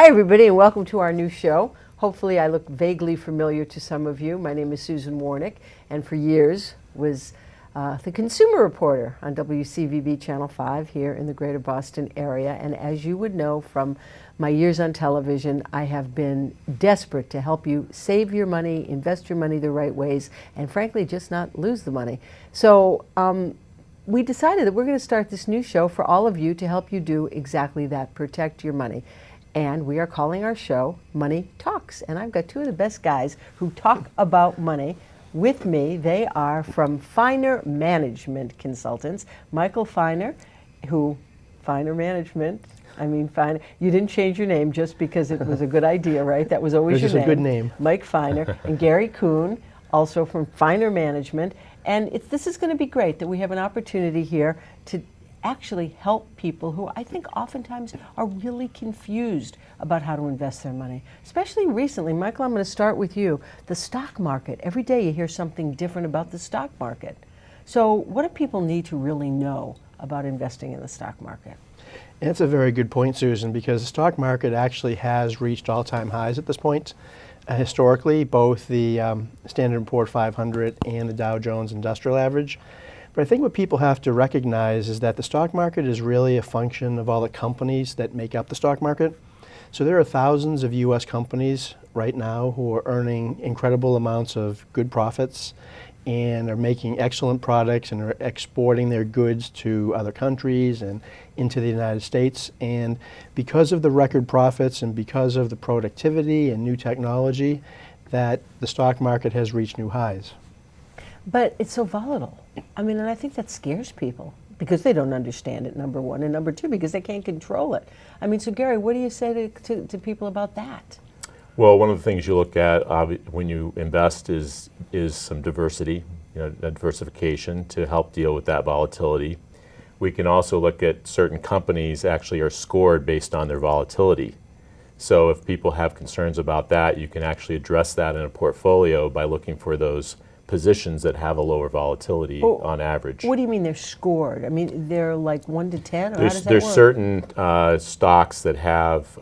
Hi, everybody, and welcome to our new show. Hopefully, I look vaguely familiar to some of you. My name is Susan Wornick, and for years was the consumer reporter on WCVB Channel 5 here in the greater Boston area. And as you would know from my years on television, I have been desperate to help you save your money, invest your money the right ways, and frankly, just not lose the money. So we decided that we're going to start this new show for all of you to help you do exactly that, protect your money. And we are calling our show Money Talks. And I've got two of the best guys who talk about money with me. They are from Finer Management Consultants. Michael Finer, Finer Management, Finer. You didn't change your name just because it was a good idea, right? That was always your name. It's a good name. Mike Finer. And Gary Coon, also from Finer Management. And this is going to be great that we have an opportunity here to actually help people who I think oftentimes are really confused about how to invest their money. Especially recently, Michael, I'm going to start with you. The stock market. Every day you hear something different about the stock market. So what do people need to really know about investing in the stock market? That's a very good point, Susan, because the stock market actually has reached all-time highs at this point. Historically, both the Standard & Poor's 500 and the Dow Jones Industrial Average. But I think what people have to recognize is that the stock market is really a function of all the companies that make up the stock market. So there are thousands of U.S. companies right now who are earning incredible amounts of good profits and are making excellent products and are exporting their goods to other countries and into the United States. And because of the record profits and because of the productivity and new technology, that the stock market has reached new highs. But it's so volatile. And I think that scares people because they don't understand it, number one, and number two, because they can't control it. So Gary, what do you say to people about that? Well, one of the things you look at when you invest is some diversity, diversification to help deal with that volatility. We can also look at certain companies actually are scored based on their volatility. So if people have concerns about that, you can actually address that in a portfolio by looking for those positions that have a lower volatility on average. What do you mean they're scored? They're like 1 to 10, or how does that there's work? Certain stocks that have,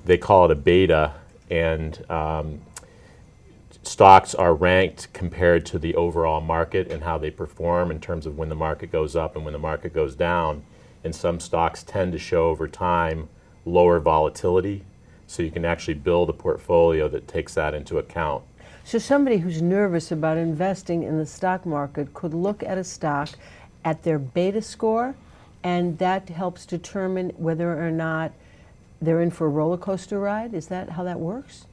they call it a beta, and stocks are ranked compared to the overall market and how they perform in terms of when the market goes up and when the market goes down. And some stocks tend to show over time lower volatility, so you can actually build a portfolio that takes that into account. So somebody who's nervous about investing in the stock market could look at a stock at their beta score, and that helps determine whether or not they're in for a roller coaster ride? Is that how that works?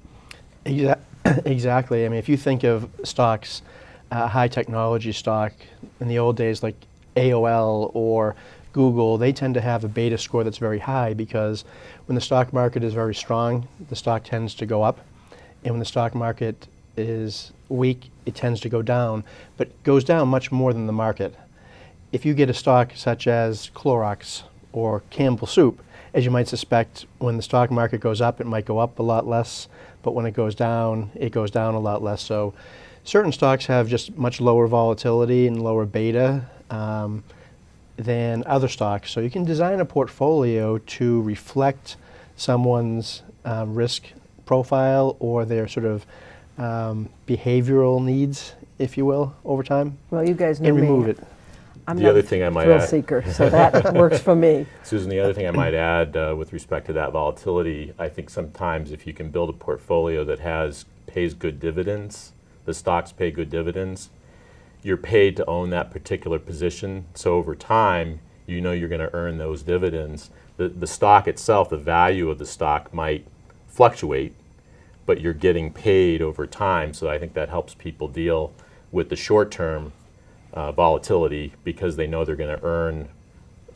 Exactly. If you think of stocks, high technology stock, in the old days like AOL or Google, they tend to have a beta score that's very high because when the stock market is very strong, the stock tends to go up. And when the stock market is weak, it tends to go down, but goes down much more than the market. If you get a stock such as Clorox or Campbell Soup, as you might suspect, when the stock market goes up, it might go up a lot less, but when it goes down a lot less. So certain stocks have just much lower volatility and lower beta than other stocks. So you can design a portfolio to reflect someone's risk profile or their sort of behavioral needs, if you will, over time. Well, you guys know and me. remove it. I'm the not other thing I might thrill add, seeker, so that works for me. Susan, the other thing I might add with respect to that volatility, I think sometimes if you can build a portfolio that pays good dividends, the stocks pay good dividends, you're paid to own that particular position. So over time, you're going to earn those dividends. The stock itself, the value of the stock might fluctuate, but you're getting paid over time. So I think that helps people deal with the short-term volatility because they know they're going to earn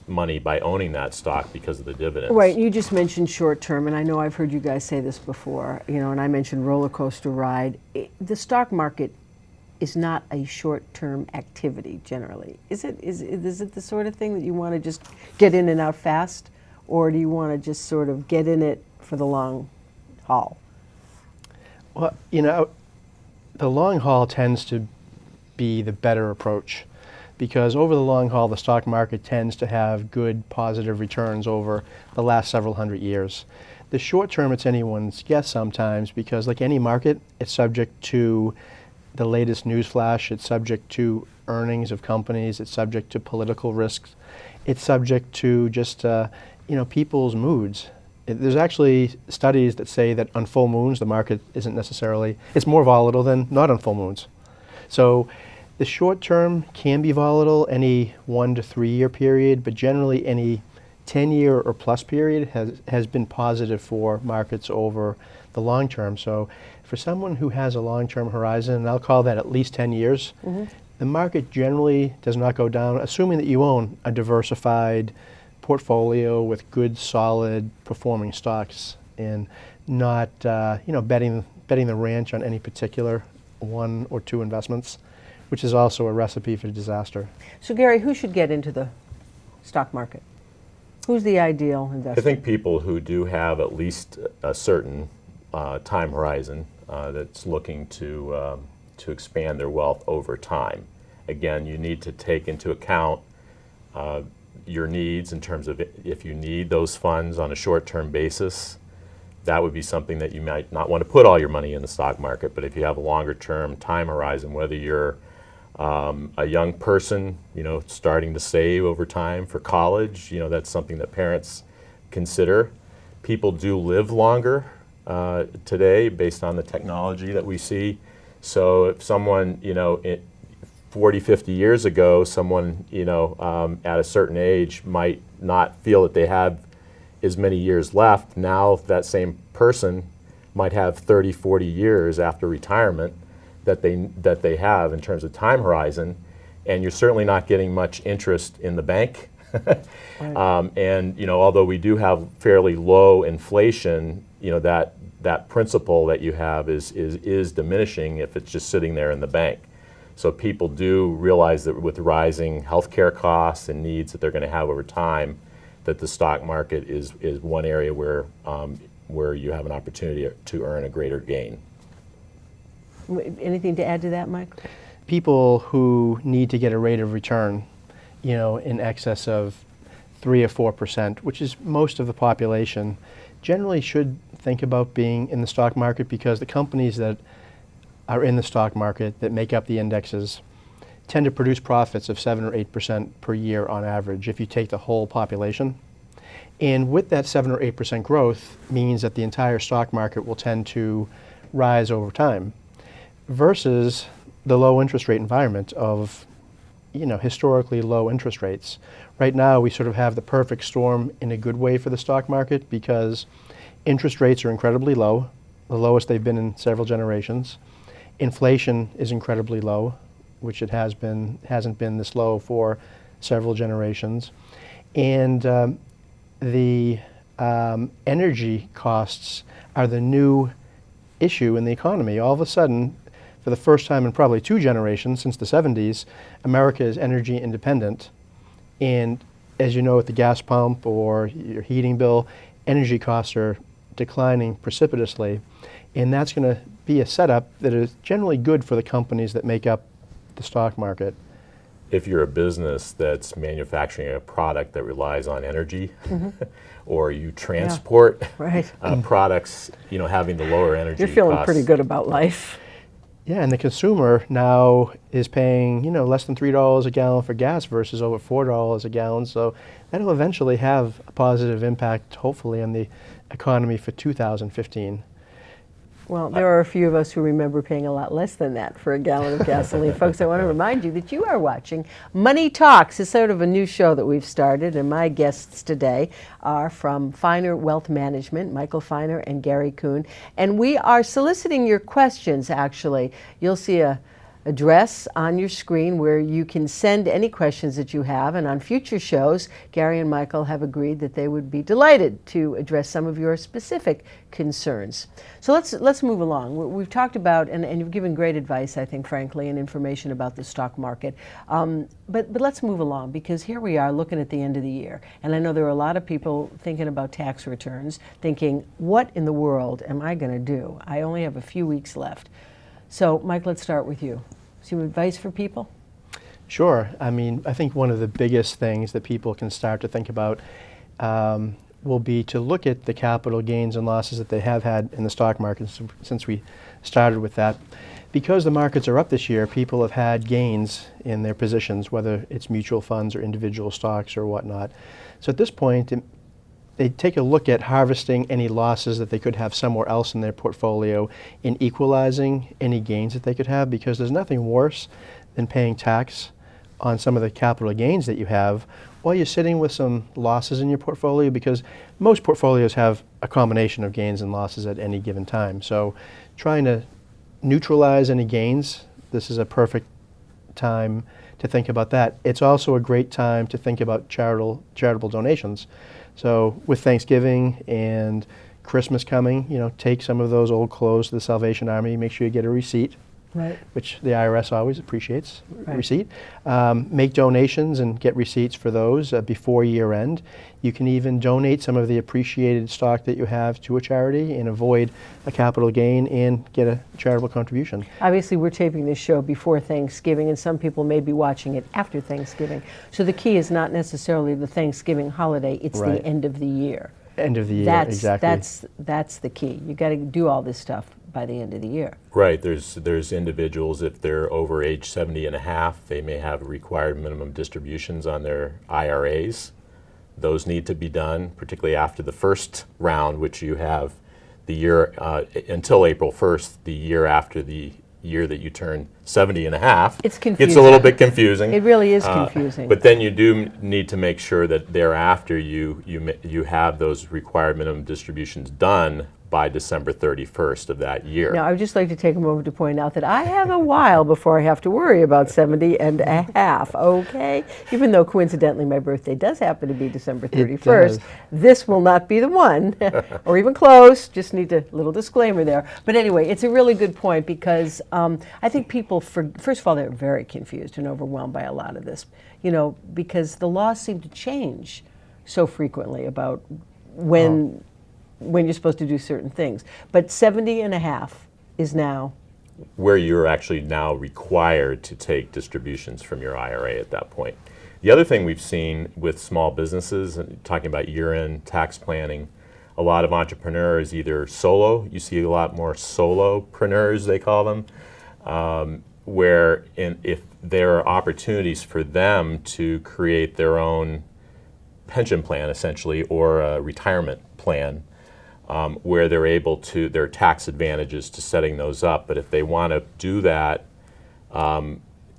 money by owning that stock because of the dividends. Right, you just mentioned short-term, and I know I've heard you guys say this before, and I mentioned roller coaster ride. The stock market is not a short-term activity generally. Is it the sort of thing that you want to just get in and out fast, or do you want to just sort of get in it for the long haul? Well, the long haul tends to be the better approach because over the long haul, the stock market tends to have good positive returns over the last several hundred years. The short term, it's anyone's guess sometimes because, like any market, it's subject to the latest news flash. It's subject to earnings of companies. It's subject to political risks. It's subject to just people's moods. There's actually studies that say that on full moons, the market isn't necessarily, it's more volatile than not on full moons. So the short term can be volatile, any 1 to 3 year period, but generally any 10-year or plus period has been positive for markets over the long term. So for someone who has a long-term horizon, and I'll call that at least 10 years, the market generally does not go down, assuming that you own a diversified portfolio with good, solid performing stocks and not betting the ranch on any particular 1 or 2 investments, which is also a recipe for disaster. So Gary, who should get into the stock market? Who's the ideal investor? I think people who do have at least a certain time horizon that's looking to expand their wealth over time. Again, you need to take into account your needs in terms of if you need those funds on a short-term basis, that would be something that you might not want to put all your money in the stock market. But if you have a longer-term time horizon, whether you're a young person, starting to save over time for college, that's something that parents consider. People do live longer today based on the technology that we see. So if someone, 40, 50 years ago, someone, at a certain age might not feel that they have as many years left. Now that same person might have 30, 40 years after retirement that they have in terms of time horizon, and you're certainly not getting much interest in the bank. Right. And although we do have fairly low inflation, that principal that you have is diminishing if it's just sitting there in the bank. So people do realize that with rising healthcare costs and needs that they're going to have over time, that the stock market is one area where you have an opportunity to earn a greater gain. Anything to add to that, Mike? People who need to get a rate of return, in excess of 3 or 4%, which is most of the population, generally should think about being in the stock market because the companies that are in the stock market that make up the indexes tend to produce profits of 7 or 8% per year on average if you take the whole population. And with that 7 or 8% growth means that the entire stock market will tend to rise over time versus the low interest rate environment of historically low interest rates. Right now we sort of have the perfect storm in a good way for the stock market because interest rates are incredibly low, the lowest they've been in several generations. Inflation is incredibly low, which it hasn't been this low for several generations. And the energy costs are the new issue in the economy. All of a sudden, for the first time in probably 2 generations since the 70s, America is energy independent. And as you know, at the gas pump or your heating bill, energy costs are declining precipitously. And that's going to be a setup that is generally good for the companies that make up the stock market. If you're a business that's manufacturing a product that relies on energy, or you transport products, having the lower energy You're feeling costs. pretty good about life. Yeah, and the consumer now is paying, less than $3 a gallon for gas versus over $4 a gallon. So that'll eventually have a positive impact, hopefully, on the economy for 2015. Well, there are a few of us who remember paying a lot less than that for a gallon of gasoline. Folks, I want to remind you that you are watching Money Talks. It's sort of a new show that we've started, and my guests today are from Finer Wealth Management, Michael Finer and Gary Coon. And we are soliciting your questions, actually. You'll see a address on your screen where you can send any questions that you have, and on future shows, Gary and Michael have agreed that they would be delighted to address some of your specific concerns. So let's move along. We've talked about, and you've given great advice, I think, frankly, and information about the stock market. But let's move along, because here we are looking at the end of the year, and I know there are a lot of people thinking about tax returns, thinking, what in the world am I going to do? I only have a few weeks left. So, Mike, let's start with you. Some advice for people? Sure. I think one of the biggest things that people can start to think about will be to look at the capital gains and losses that they have had in the stock market since we started with that. Because the markets are up this year, people have had gains in their positions, whether it's mutual funds or individual stocks or whatnot. So at this point, they take a look at harvesting any losses that they could have somewhere else in their portfolio and equalizing any gains that they could have, because there's nothing worse than paying tax on some of the capital gains that you have while you're sitting with some losses in your portfolio, because most portfolios have a combination of gains and losses at any given time. So trying to neutralize any gains, this is a perfect time to think about that. It's also a great time to think about charitable donations. So with Thanksgiving and Christmas coming, take some of those old clothes to the Salvation Army, make sure you get a receipt. Right. Which the IRS always appreciates, right. Receipt. Make donations and get receipts for those before year end. You can even donate some of the appreciated stock that you have to a charity and avoid a capital gain and get a charitable contribution. Obviously, we're taping this show before Thanksgiving, and some people may be watching it after Thanksgiving. So the key is not necessarily the Thanksgiving holiday, it's right. The end of the year. End of the year, exactly. That's the key. You got to do all this stuff by the end of the year. Right. There's individuals, if they're over age 70 and a half, they may have required minimum distributions on their IRAs. Those need to be done, particularly after the first round, which you have the year until April 1st, the year after the year that you turn 70 and a half. It's confusing. It's a little bit confusing. It really is confusing. But then you do need to make sure that thereafter you have those required minimum distributions done by December 31st of that year. Now, I would just like to take a moment to point out that I have a while before I have to worry about 70 and a half, okay? Even though coincidentally my birthday does happen to be December 31st, this will not be the one, or even close. Just need a little disclaimer there. But anyway, it's a really good point, because I think people, first of all, they're very confused and overwhelmed by a lot of this, because the laws seem to change so frequently about when you're supposed to do certain things. But 70 and a half is now where you're actually now required to take distributions from your IRA at that point. The other thing we've seen with small businesses, and talking about year-end tax planning, a lot of entrepreneurs either solo, you see a lot more solopreneurs, they call them, where if there are opportunities for them to create their own pension plan, essentially, or a retirement plan, where they're able to, there are tax advantages to setting those up. But if they want to do that,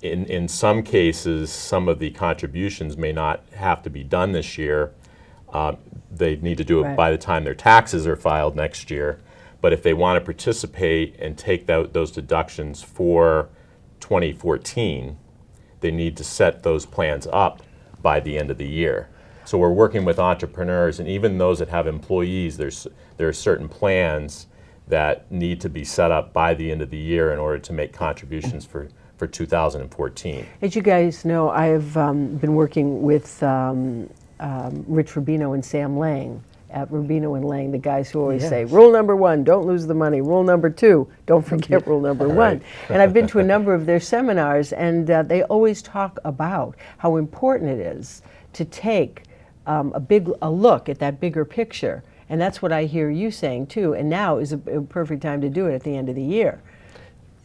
in some cases, some of the contributions may not have to be done this year. They need to do it by the time their taxes are filed next year. But if they want to participate and take those deductions for 2014, they need to set those plans up by the end of the year. So we're working with entrepreneurs, and even those that have employees, there are certain plans that need to be set up by the end of the year in order to make contributions for 2014. As you guys know, I have been working with Rich Rubino and Sam Lang at Rubino and Lang, the guys who always say, rule number 1, don't lose the money. Rule number 2, don't forget rule number 1. And I've been to a number of their seminars, and they always talk about how important it is to take a look at that bigger picture. And that's what I hear you saying too. And now is a perfect time to do it at the end of the year.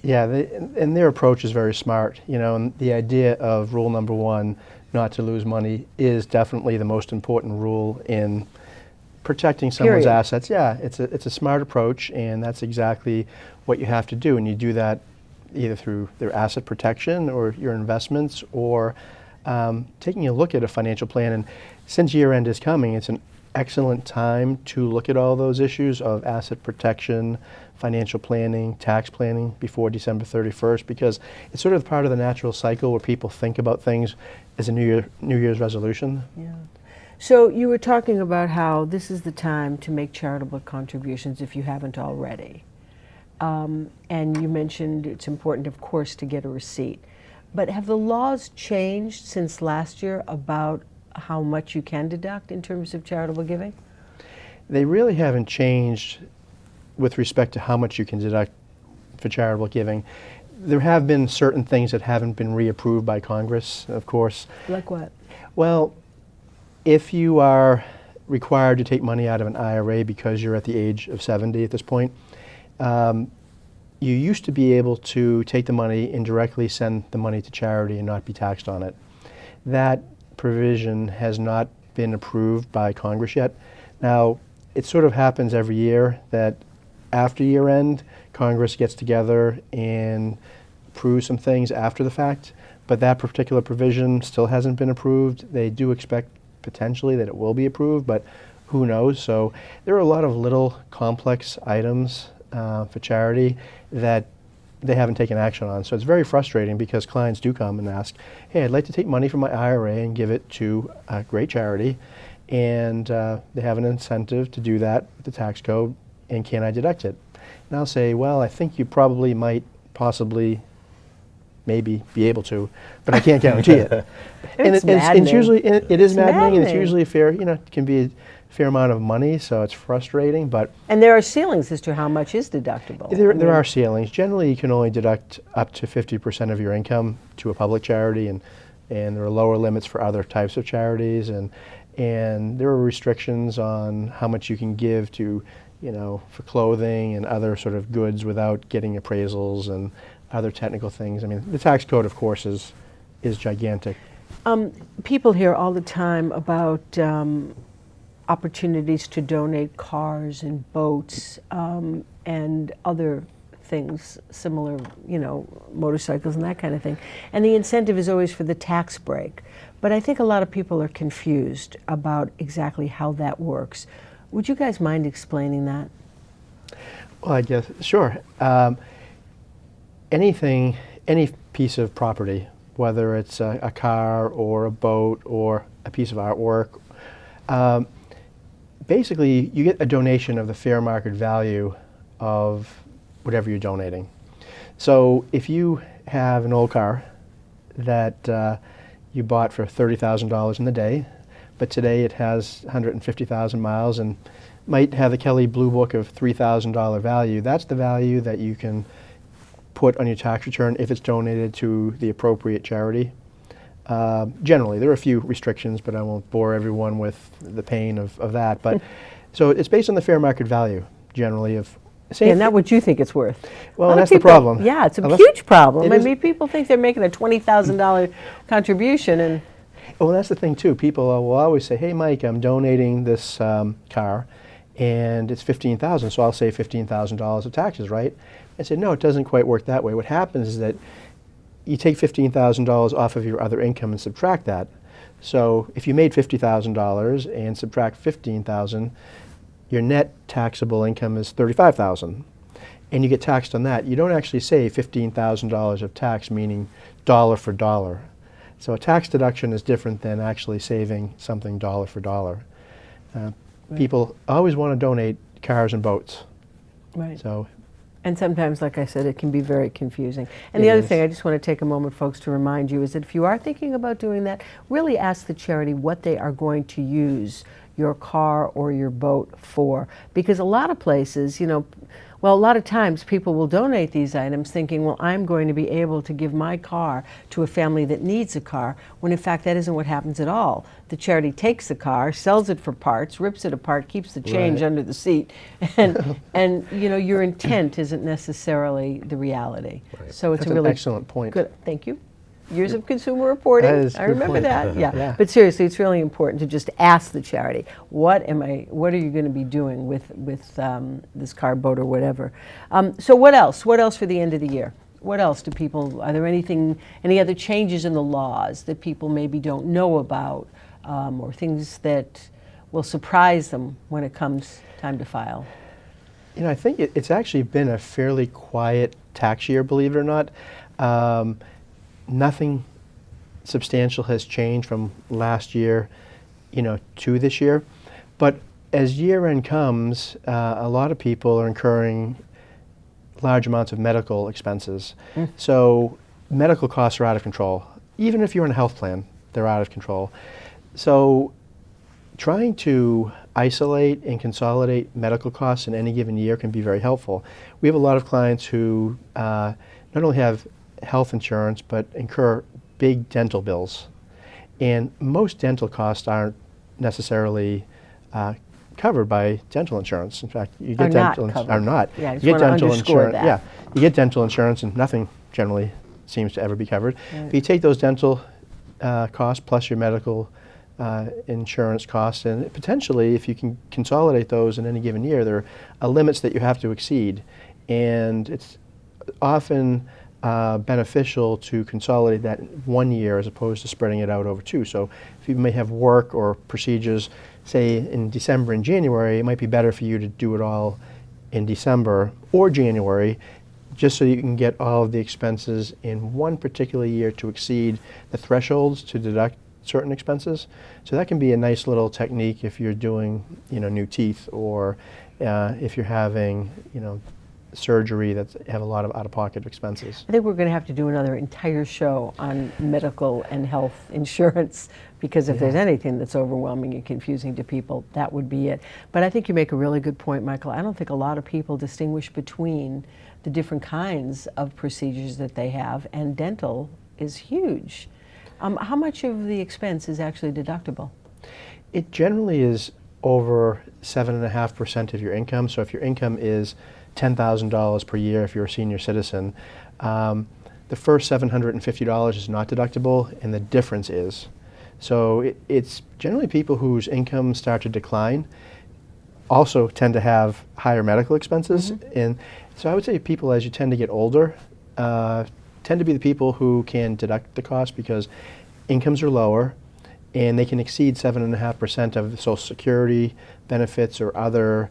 Yeah, and their approach is very smart. And the idea of rule number 1, not to lose money, is definitely the most important rule in protecting someone's assets. Yeah, it's a smart approach, and that's exactly what you have to do. And you do that either through their asset protection or your investments, or taking a look at a financial plan. And since year end is coming, it's an excellent time to look at all those issues of asset protection, financial planning, tax planning before December 31st, because it's sort of part of the natural cycle where people think about things as a New Year's resolution. Yeah. So you were talking about how this is the time to make charitable contributions if you haven't already. And you mentioned it's important, of course, to get a receipt. But have the laws changed since last year about how much you can deduct in terms of charitable giving? They really haven't changed with respect to how much you can deduct for charitable giving. There have been certain things that haven't been reapproved by Congress, of course. Like what? Well, if you are required to take money out of an IRA because you're at the age of 70 at this point. You used to be able to take the money and directly send the money to charity and not be taxed on it. That provision has not been approved by Congress yet. Now, it sort of happens every year that after year end, Congress gets together and approves some things after the fact, but that particular provision still hasn't been approved. They do expect potentially that it will be approved, but who knows? So there are a lot of little complex items for charity that they haven't taken action on. So it's very frustrating because clients do come and ask, hey, I'd like to take money from my IRA and give it to a great charity, and they have an incentive to do that with the tax code, and can I deduct it? And I'll say, well, I think you probably might possibly maybe be able to, but I can't guarantee it. Maddening. It's usually, it is maddening, and it's maddening. usually a fair, it can be a fair amount of money, so it's frustrating, but And there are ceilings as to how much is deductible. there are ceilings. Generally, you can only deduct up to 50% of your income to a public charity, and there are lower limits for other types of charities, and there are restrictions on how much you can give to, for clothing and other sort of goods without getting appraisals and other technical things. I mean, the tax code, of course, is gigantic. People hear all the time about opportunities to donate cars and boats and other things similar, motorcycles and that kind of thing. And the incentive is always for the tax break. But I think a lot of people are confused about exactly how that works. Would you guys mind explaining that? Well, I guess, sure. Any piece of property, whether it's a car or a boat or a piece of artwork, basically you get a donation of the fair market value of whatever you're donating. So if you have an old car that you bought for $30,000 in the day, but today it has 150,000 miles and might have the Kelly Blue Book of $3,000 value, that's the value that you can put on your tax return if it's donated to the appropriate charity. Generally, there are a few restrictions, but I won't bore everyone with the pain of that. But so it's based on the fair market value, generally, of Yeah, not what you think it's worth. Well, A lot of that's the people- problem. Yeah, it's a Unless- huge problem. it I is- mean, people think they're making a $20,000 contribution, and Well, that's the thing too. People will always say, "Hey, Mike, I'm donating this car, and it's $15,000, so I'll save $15,000 of taxes, right?" I said, "No, it doesn't quite work that way. What happens is that you take $15,000 off of your other income and subtract that. So if you made $50,000 and subtract $15,000, your net taxable income is $35,000, and you get taxed on that. You don't actually save $15,000 of tax, meaning dollar for dollar. So a tax deduction is different than actually saving something dollar for dollar. People always want to donate cars and boats. right. So And sometimes, like I said, it can be very confusing. And It the other is. thing I just want to take a moment, folks, to remind you is that if you are thinking about doing that, really ask the charity what they are going to use your car or your boat for. Because a lot of places, a lot of times people will donate these items thinking, well, I'm going to be able to give my car to a family that needs a car, when in fact that isn't what happens at all. The charity takes the car, sells it for parts, rips it apart, keeps the change Right. under the seat, and your intent isn't necessarily the reality. Right. So it's that's a really an excellent point. good. Thank you. Years of consumer reporting. That is a I good remember point. that. Yeah. Yeah. But seriously, it's really important to just ask the charity, what are you going to be doing with this car, boat, or whatever? So what else? What else for the end of the year? What else are there any other changes in the laws that people maybe don't know about, or things that will surprise them when it comes time to file? I think it's actually been a fairly quiet tax year, believe it or not. Nothing substantial has changed from last year, to this year. But as year end comes, a lot of people are incurring large amounts of medical expenses. So medical costs are out of control. Even if you're in a health plan, they're out of control. So trying to isolate and consolidate medical costs in any given year can be very helpful. We have a lot of clients who not only have health insurance but incur big dental bills. And most dental costs aren't necessarily covered by dental insurance. In fact, you Are get not dental covered. are not. Yeah, I just You get wanna dental underscore insurance. that. Yeah, you get dental insurance, and nothing generally seems to ever be covered. Right. But you take those dental costs plus your medical insurance costs, and potentially, if you can consolidate those in any given year, there are limits that you have to exceed, and it's often beneficial to consolidate that in 1 year as opposed to spreading it out over 2. So if you may have work or procedures, say in December and January, it might be better for you to do it all in December or January, just so you can get all of the expenses in one particular year to exceed the thresholds to deduct certain expenses. So that can be a nice little technique if you're doing, new teeth, or if you're having, surgery that have a lot of out-of-pocket expenses. I think we're going to have to do another entire show on medical and health insurance, because if there's anything that's overwhelming and confusing to people, that would be it. But I think you make a really good point, Michael. I don't think a lot of people distinguish between the different kinds of procedures that they have, and dental is huge. How much of the expense is actually deductible? It generally is over 7.5% of your income. So if your income is $10,000 per year, if you're a senior citizen, the first $750 is not deductible, and the difference is. So it's generally people whose incomes start to decline also tend to have higher medical expenses. And so I would say people, as you tend to get older, tend to be the people who can deduct the cost because incomes are lower and they can exceed 7.5% of the Social Security benefits or other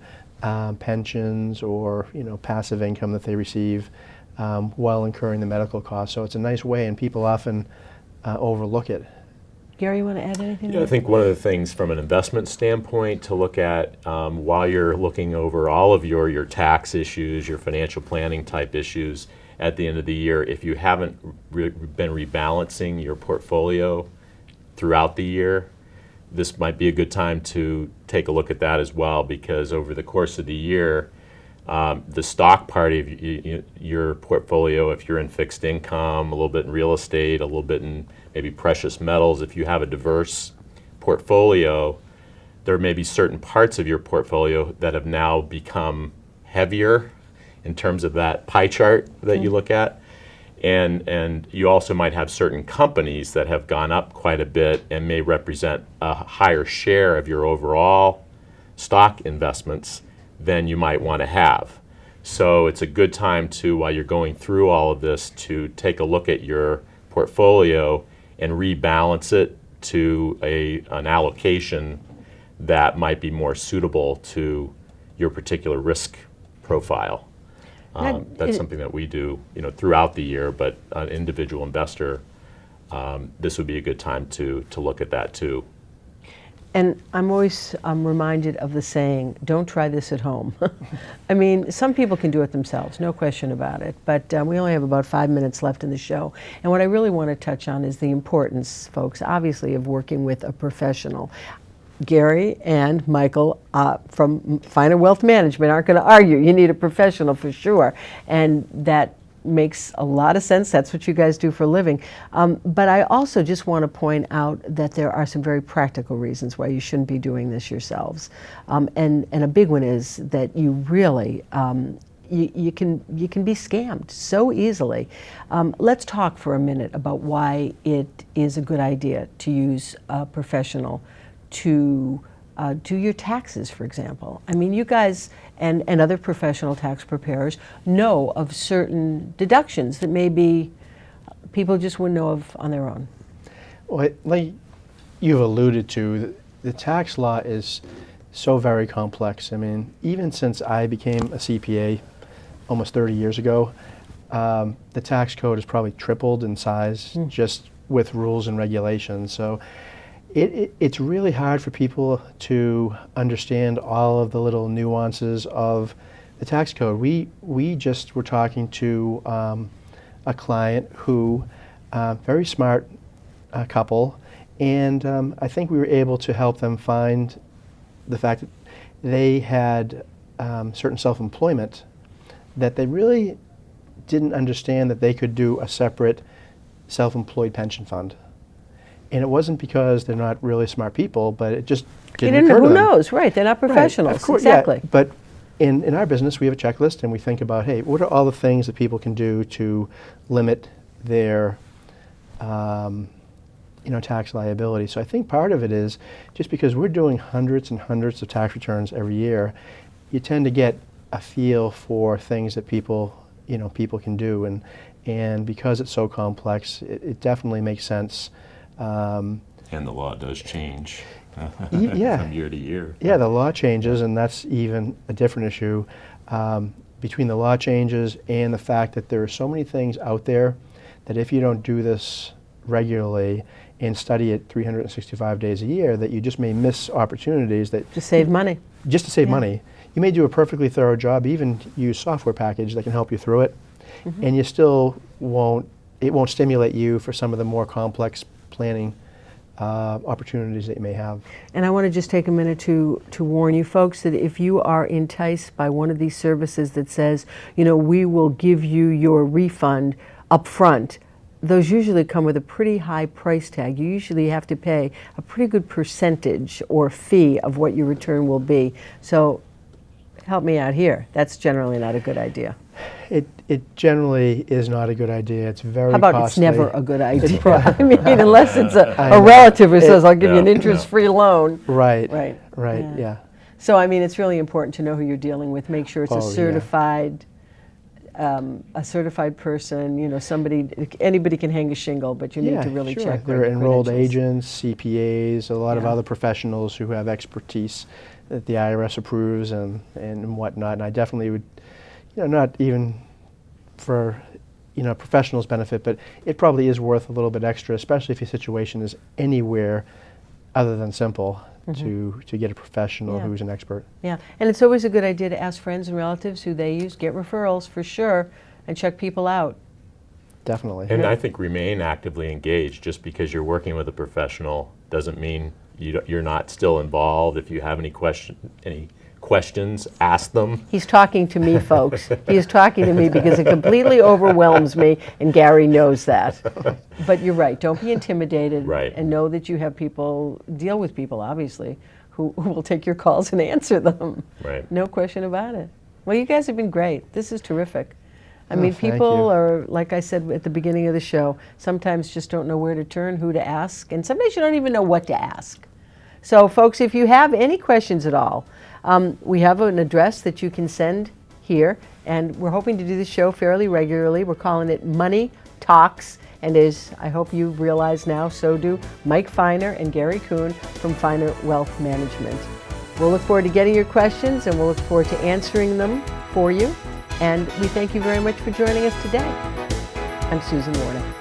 pensions or passive income that they receive while incurring the medical costs. So it's a nice way, and people often overlook it. Gary, you want to add anything? Yeah, I think one of the things from an investment standpoint to look at while you're looking over all of your tax issues, your financial planning type issues at the end of the year, if you haven't been rebalancing your portfolio throughout the year, this might be a good time to take a look at that as well, because over the course of the year, the stock part of your portfolio, if you're in fixed income, a little bit in real estate, a little bit in maybe precious metals, if you have a diverse portfolio, there may be certain parts of your portfolio that have now become heavier in terms of that pie chart that you look at. And you also might have certain companies that have gone up quite a bit and may represent a higher share of your overall stock investments than you might want to have. So it's a good time to, while you're going through all of this, to take a look at your portfolio and rebalance it to an allocation that might be more suitable to your particular risk profile. That's something that we do, throughout the year. But an individual investor, this would be a good time to look at that too. And I'm always reminded of the saying, "Don't try this at home." I mean, some people can do it themselves, no question about it. But we only have about 5 minutes left in the show. And what I really want to touch on is the importance, folks, obviously, of working with a professional. Gary and Michael from Finer Wealth Management aren't going to argue. You need a professional for sure. And that makes a lot of sense. That's what you guys do for a living. But I also just want to point out that there are some very practical reasons why you shouldn't be doing this yourselves. And a big one is that you really, you can be scammed so easily. Let's talk for a minute about why it is a good idea to use a professional to do your taxes, for example. I mean, you guys and other professional tax preparers know of certain deductions that maybe people just wouldn't know of on their own. Well, like you've alluded to, the tax law is so very complex. I mean, even since I became a CPA almost 30 years ago, the tax code has probably tripled in size just with rules and regulations. So it's really hard for people to understand all of the little nuances of the tax code. We just were talking to a client who, very smart couple, and I think we were able to help them find the fact that they had certain self-employment that they really didn't understand that they could do a separate self-employed pension fund. And it wasn't because they're not really smart people, but it just didn't occur to Who them. knows, right? They're not professionals. Of course, exactly. Yeah, but in our business, we have a checklist, and we think about, hey, what are all the things that people can do to limit their tax liability? So I think part of it is just because we're doing hundreds and hundreds of tax returns every year, you tend to get a feel for things that people can do, and because it's so complex, it definitely makes sense. And the law does change Yeah. from year to year. Yeah, the law changes, and that's even a different issue. Between the law changes and the fact that there are so many things out there that if you don't do this regularly and study it 365 days a year, that you just may miss opportunities that To save money. just to save Yeah. money. You may do a perfectly thorough job, even use software package that can help you through it, and you still it won't stimulate you for some of the more complex planning opportunities that you may have. And I want to just take a minute to warn you folks that if you are enticed by one of these services that says, we will give you your refund up front, those usually come with a pretty high price tag. You usually have to pay a pretty good percentage or fee of what your return will be. So help me out here. That's generally not a good idea. It generally is not a good idea. It's very How about costly. it's never a good idea? I mean, unless it's a relative who says, I'll give you an interest-free loan. Right. Right. Yeah. So, I mean, it's really important to know who you're dealing with. Make sure it's Oh, a yeah. certified person. Anybody can hang a shingle, but you need to really sure. check. There are enrolled credentials. agents, CPAs, a lot of Yeah. other professionals who have expertise that the IRS approves and whatnot. And I definitely would, not even for professionals' benefit, but it probably is worth a little bit extra, especially if your situation is anywhere other than simple, to get a professional Yeah. who's an expert. Yeah, and it's always a good idea to ask friends and relatives who they use, get referrals for sure, and check people out. Definitely. And I think remain actively engaged. Just because you're working with a professional doesn't mean you're not still involved. If you have any questions, ask them. He's talking to me, folks. He is talking to me because it completely overwhelms me, and Gary knows that. But you're right. Don't be intimidated. Right. And know that you have deal with people, obviously, who will take your calls and answer them. Right. No question about it. Well, you guys have been great. This is terrific. I mean, thank people you. are, like I said at the beginning of the show, sometimes just don't know where to turn, who to ask, and sometimes you don't even know what to ask. So, folks, if you have any questions at all, we have an address that you can send here, and we're hoping to do this show fairly regularly. We're calling it Money Talks, and as I hope you realize now, so do Mike Finer and Gary Coon from Finer Wealth Management. We'll look forward to getting your questions, and we'll look forward to answering them for you. And we thank you very much for joining us today. I'm Susan Wornick.